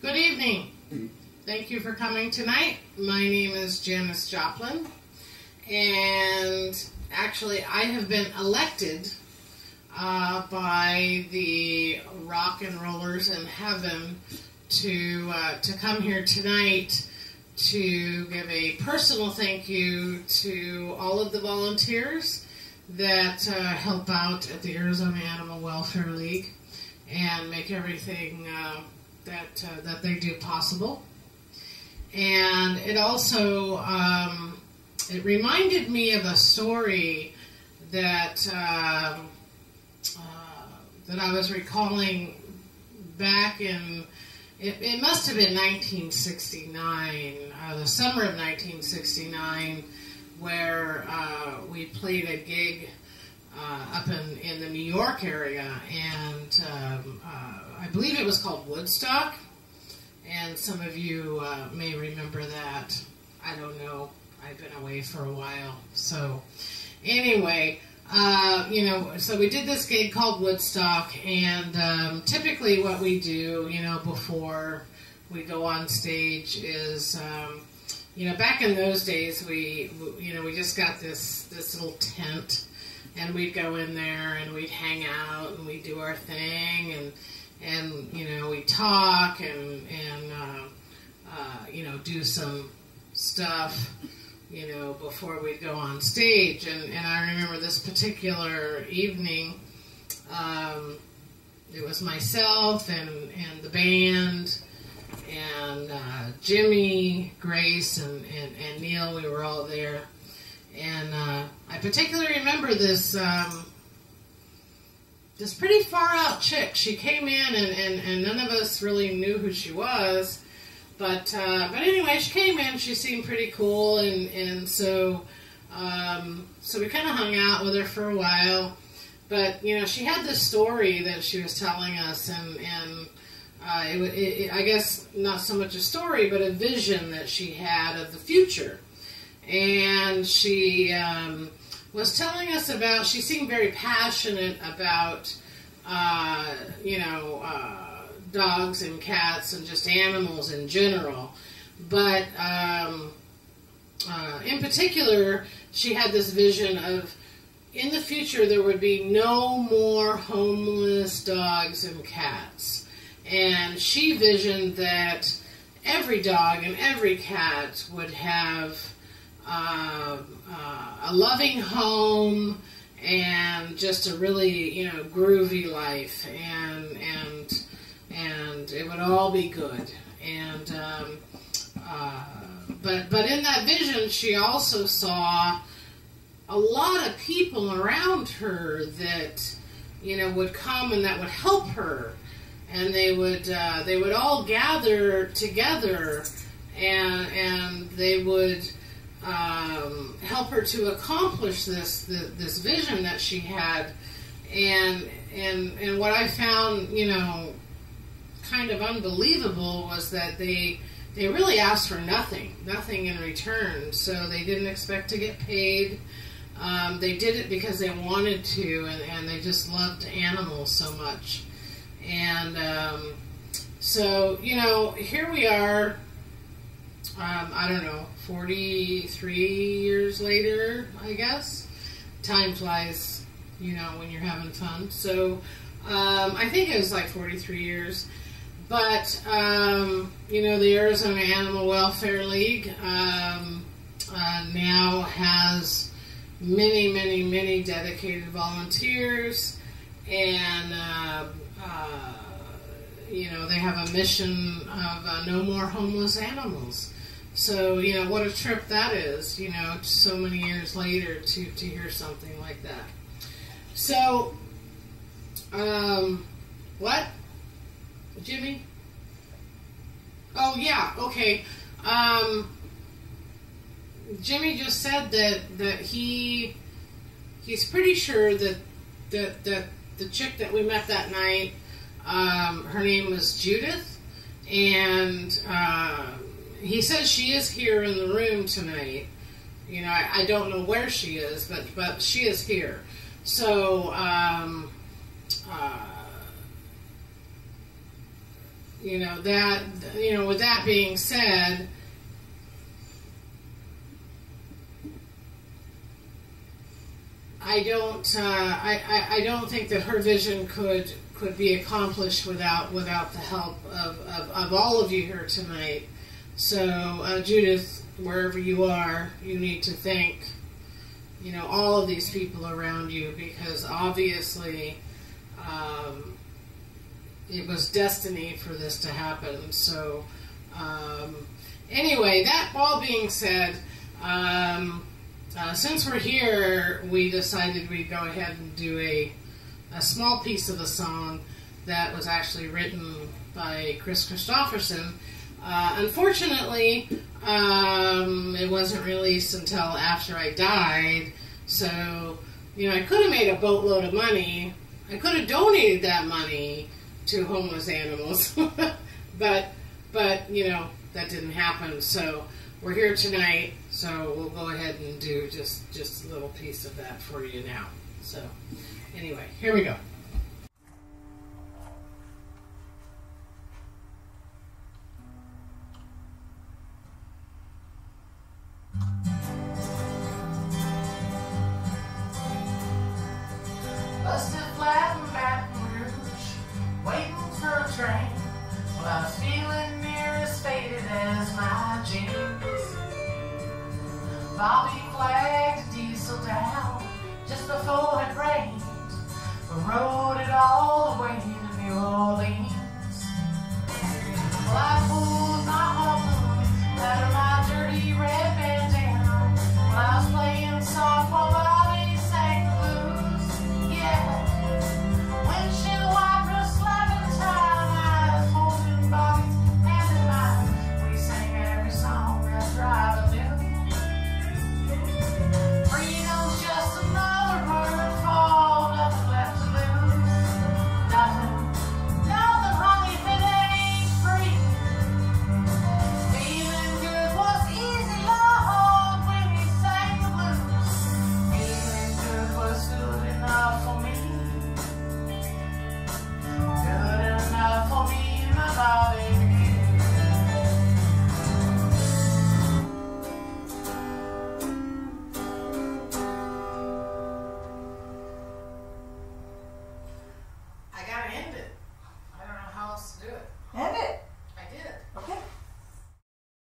Good evening. Thank you for coming tonight. My name is Janice Joplin, and actually I have been elected by the rock and rollers in heaven to come here tonight to give a personal thank you to all of the volunteers that help out at the Arizona Animal Welfare League and make everything that they do possible. And it also it reminded me of a story that that I was recalling back in it must have been 1969, the summer of 1969, where we played a gig up in the New York area, and I believe it was called Woodstock, and some of you may remember that. I don't know. I've been away for a while. So anyway, so we did this gig called Woodstock, and typically what we do, before we go on stage is, back in those days, we just got this little tent, and we'd go in there and we'd hang out and we'd do our thing, and we talk and do some stuff, before we'd go on stage. And I remember this particular evening, it was myself and the band and Jimmy, Grace, and Neil. We were all there. And I particularly remember this this pretty far out chick. She came in and none of us really knew who she was, but anyway, she came in. She seemed pretty cool, and so we kind of hung out with her for a while. But she had this story that she was telling us, and I guess not so much a story, but a vision that she had of the future. And she was telling us about, she seemed very passionate about, dogs and cats and just animals in general. But in particular, she had this vision of, in the future, there would be no more homeless dogs and cats. And she visioned that every dog and every cat would have a loving home and just a really groovy life, and it would all be good. And but in that vision, she also saw a lot of people around her that would come and that would help her, and they would all gather together, and they would help her to accomplish this vision that she had. And what I found kind of unbelievable was that they really asked for nothing in return. So they didn't expect to get paid. They did it because they wanted to, and they just loved animals so much. And so here we are, I don't know, 43 years later, I guess. Time flies, when you're having fun. So I think it was like 43 years. But, the Arizona Animal Welfare League now has many, many, many dedicated volunteers, and they have a mission of no more homeless animals. So, what a trip that is, so many years later to hear something like that. So, what? Jimmy? Oh, yeah, okay. Jimmy just said that he's pretty sure that the chick that we met that night, her name was Judith, and he says she is here in the room tonight. I don't know where she is, but she is here. So with that being said, I don't think that her vision could be accomplished without the help of all of you here tonight. So Judith, wherever you are, you need to thank all of these people around you, because obviously it was destiny for this to happen. So anyway, that all being said, since we're here, we decided we'd go ahead and do a small piece of a song that was actually written by Chris Christopherson. Unfortunately, it wasn't released until after I died, so I could have made a boatload of money. I could have donated that money to homeless animals, but that didn't happen. So we're here tonight, so we'll go ahead and do just a little piece of that for you now. So anyway, here we go. Busted flat in Baton Rouge, waiting for a train. Well, I was feeling near as faded as my jeans. Bobby flagged a diesel down just before it rained. We rode it all the way to New Orleans.